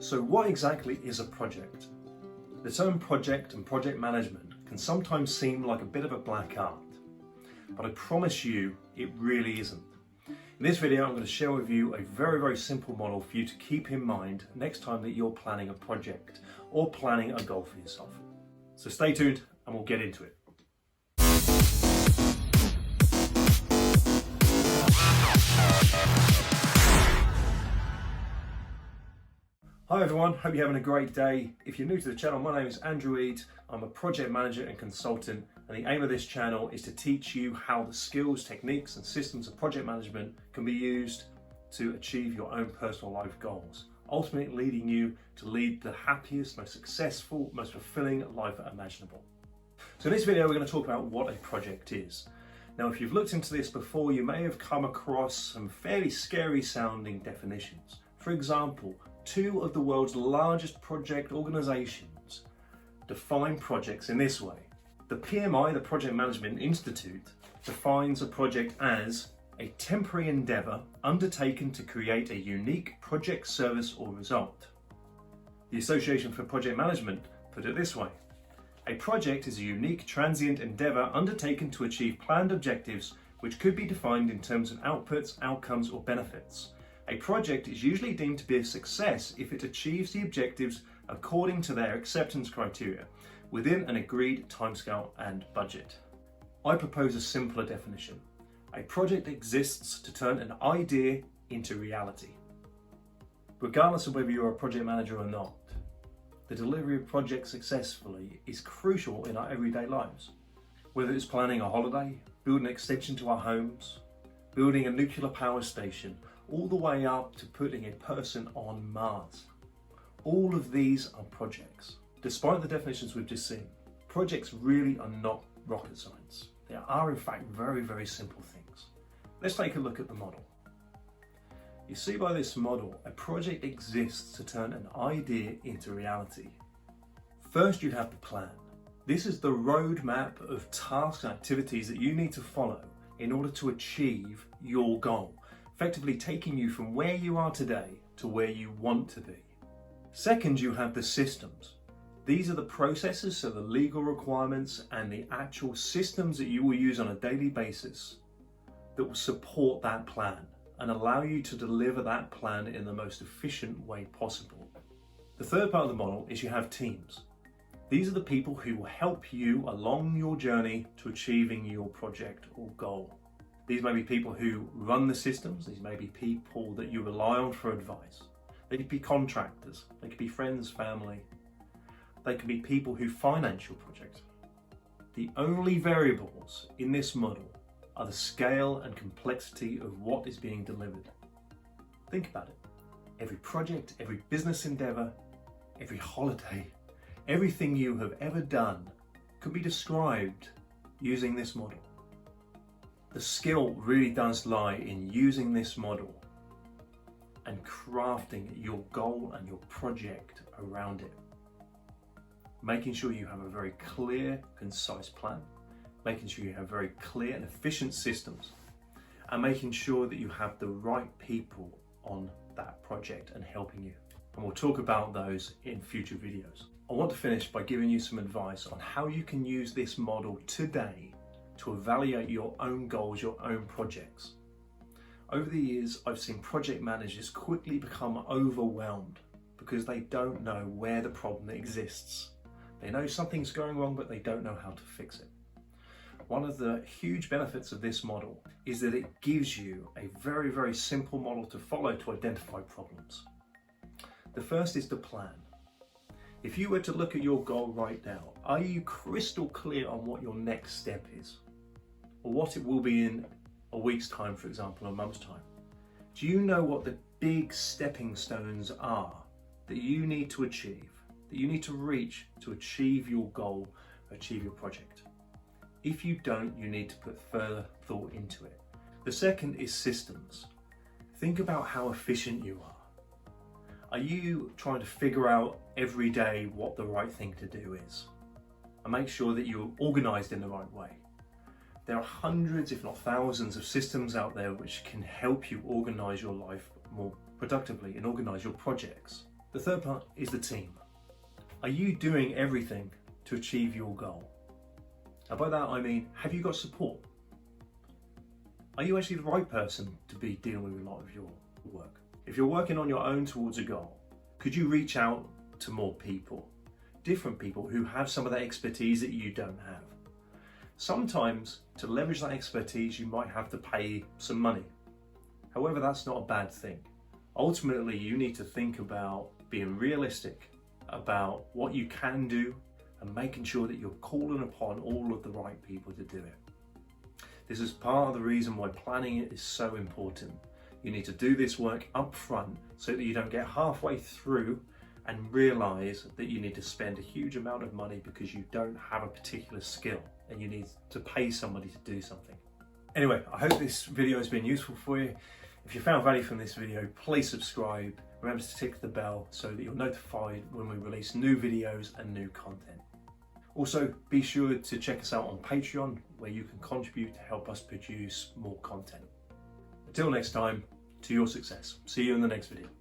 So what exactly is a project? The term project and project management can sometimes seem like a bit of a black art, but I promise you it really isn't. In this video I'm going to share with you a very simple model for you to keep in mind next time that you're planning a project or planning a goal for yourself. So stay tuned and we'll get into it. Hi everyone, hope you're having a great day. If you're new to the channel, my name is Andrew Eade. I'm a project manager and consultant, and the aim of this channel is to teach you how the skills, techniques and systems of project management can be used to achieve your own personal life goals, ultimately leading you to lead the happiest, most successful, most fulfilling life imaginable. So in this video we're going to talk about what a project is. Now if you've looked into this before, you may have come across some fairly scary sounding definitions. For example, two of the world's largest project organizations define projects in this way. The PMI, the Project Management Institute, defines a project as a temporary endeavor undertaken to create a unique project, service or result. The Association for Project Management put it this way: a project is a unique transient endeavor undertaken to achieve planned objectives which could be defined in terms of outputs, outcomes or benefits. A project is usually deemed to be a success if it achieves the objectives according to their acceptance criteria within an agreed timescale and budget. I propose a simpler definition. A project exists to turn an idea into reality. Regardless of whether you're a project manager or not, the delivery of projects successfully is crucial in our everyday lives. Whether it's planning a holiday, building an extension to our homes, building a nuclear power station, all the way up to putting a person on Mars. All of these are projects. Despite the definitions we've just seen, projects really are not rocket science. They are in fact very simple things. Let's take a look at the model. You see by this model, a project exists to turn an idea into reality. First you have the plan. This is the roadmap of tasks and activities that you need to follow in order to achieve your goal, effectively taking you from where you are today to where you want to be. Second, you have the systems. These are the processes, so the legal requirements and the actual systems that you will use on a daily basis that will support that plan and allow you to deliver that plan in the most efficient way possible. The third part of the model is you have teams. These are the people who will help you along your journey to achieving your project or goal. These may be people who run the systems, these may be people that you rely on for advice. They could be contractors, they could be friends, family. They could be people who finance your project. The only variables in this model are the scale and complexity of what is being delivered. Think about it. Every project, every business endeavor, every holiday, everything you have ever done could be described using this model. The skill really does lie in using this model and crafting your goal and your project around it. Making sure you have a very clear, concise plan, making sure you have very clear and efficient systems, and making sure that you have the right people on that project and helping you. And we'll talk about those in future videos. I want to finish by giving you some advice on how you can use this model today to evaluate your own goals, your own projects. Over the years, I've seen project managers quickly become overwhelmed because they don't know where the problem exists. They know something's going wrong, but they don't know how to fix it. One of the huge benefits of this model is that it gives you a very simple model to follow to identify problems. The first is the plan. If you were to look at your goal right now, are you crystal clear on what your next step is? Or what it will be in a week's time, for example, a month's time? Do you know what the big stepping stones are that you need to achieve, that you need to reach to achieve your goal, achieve your project? If you don't, you need to put further thought into it. The second is systems. Think about how efficient you are. Are you trying to figure out every day what the right thing to do is? And make sure that you're organized in the right way. There are hundreds, if not thousands, of systems out there which can help you organize your life more productively and organize your projects. The third part is the team. Are you doing everything to achieve your goal? And by that I mean, have you got support? Are you actually the right person to be dealing with a lot of your work? If you're working on your own towards a goal, could you reach out to more people, different people who have some of that expertise that you don't have? Sometimes to leverage that expertise, you might have to pay some money. However, that's not a bad thing. Ultimately, you need to think about being realistic about what you can do and making sure that you're calling upon all of the right people to do it. This is part of the reason why planning it is so important. You need to do this work up front so that you don't get halfway through and realise that you need to spend a huge amount of money because you don't have a particular skill and you need to pay somebody to do something. Anyway, I hope this video has been useful for you. If you found value from this video, please subscribe. Remember to tick the bell so that you're notified when we release new videos and new content. Also, be sure to check us out on Patreon, where you can contribute to help us produce more content. Until next time, to your success. See you in the next video.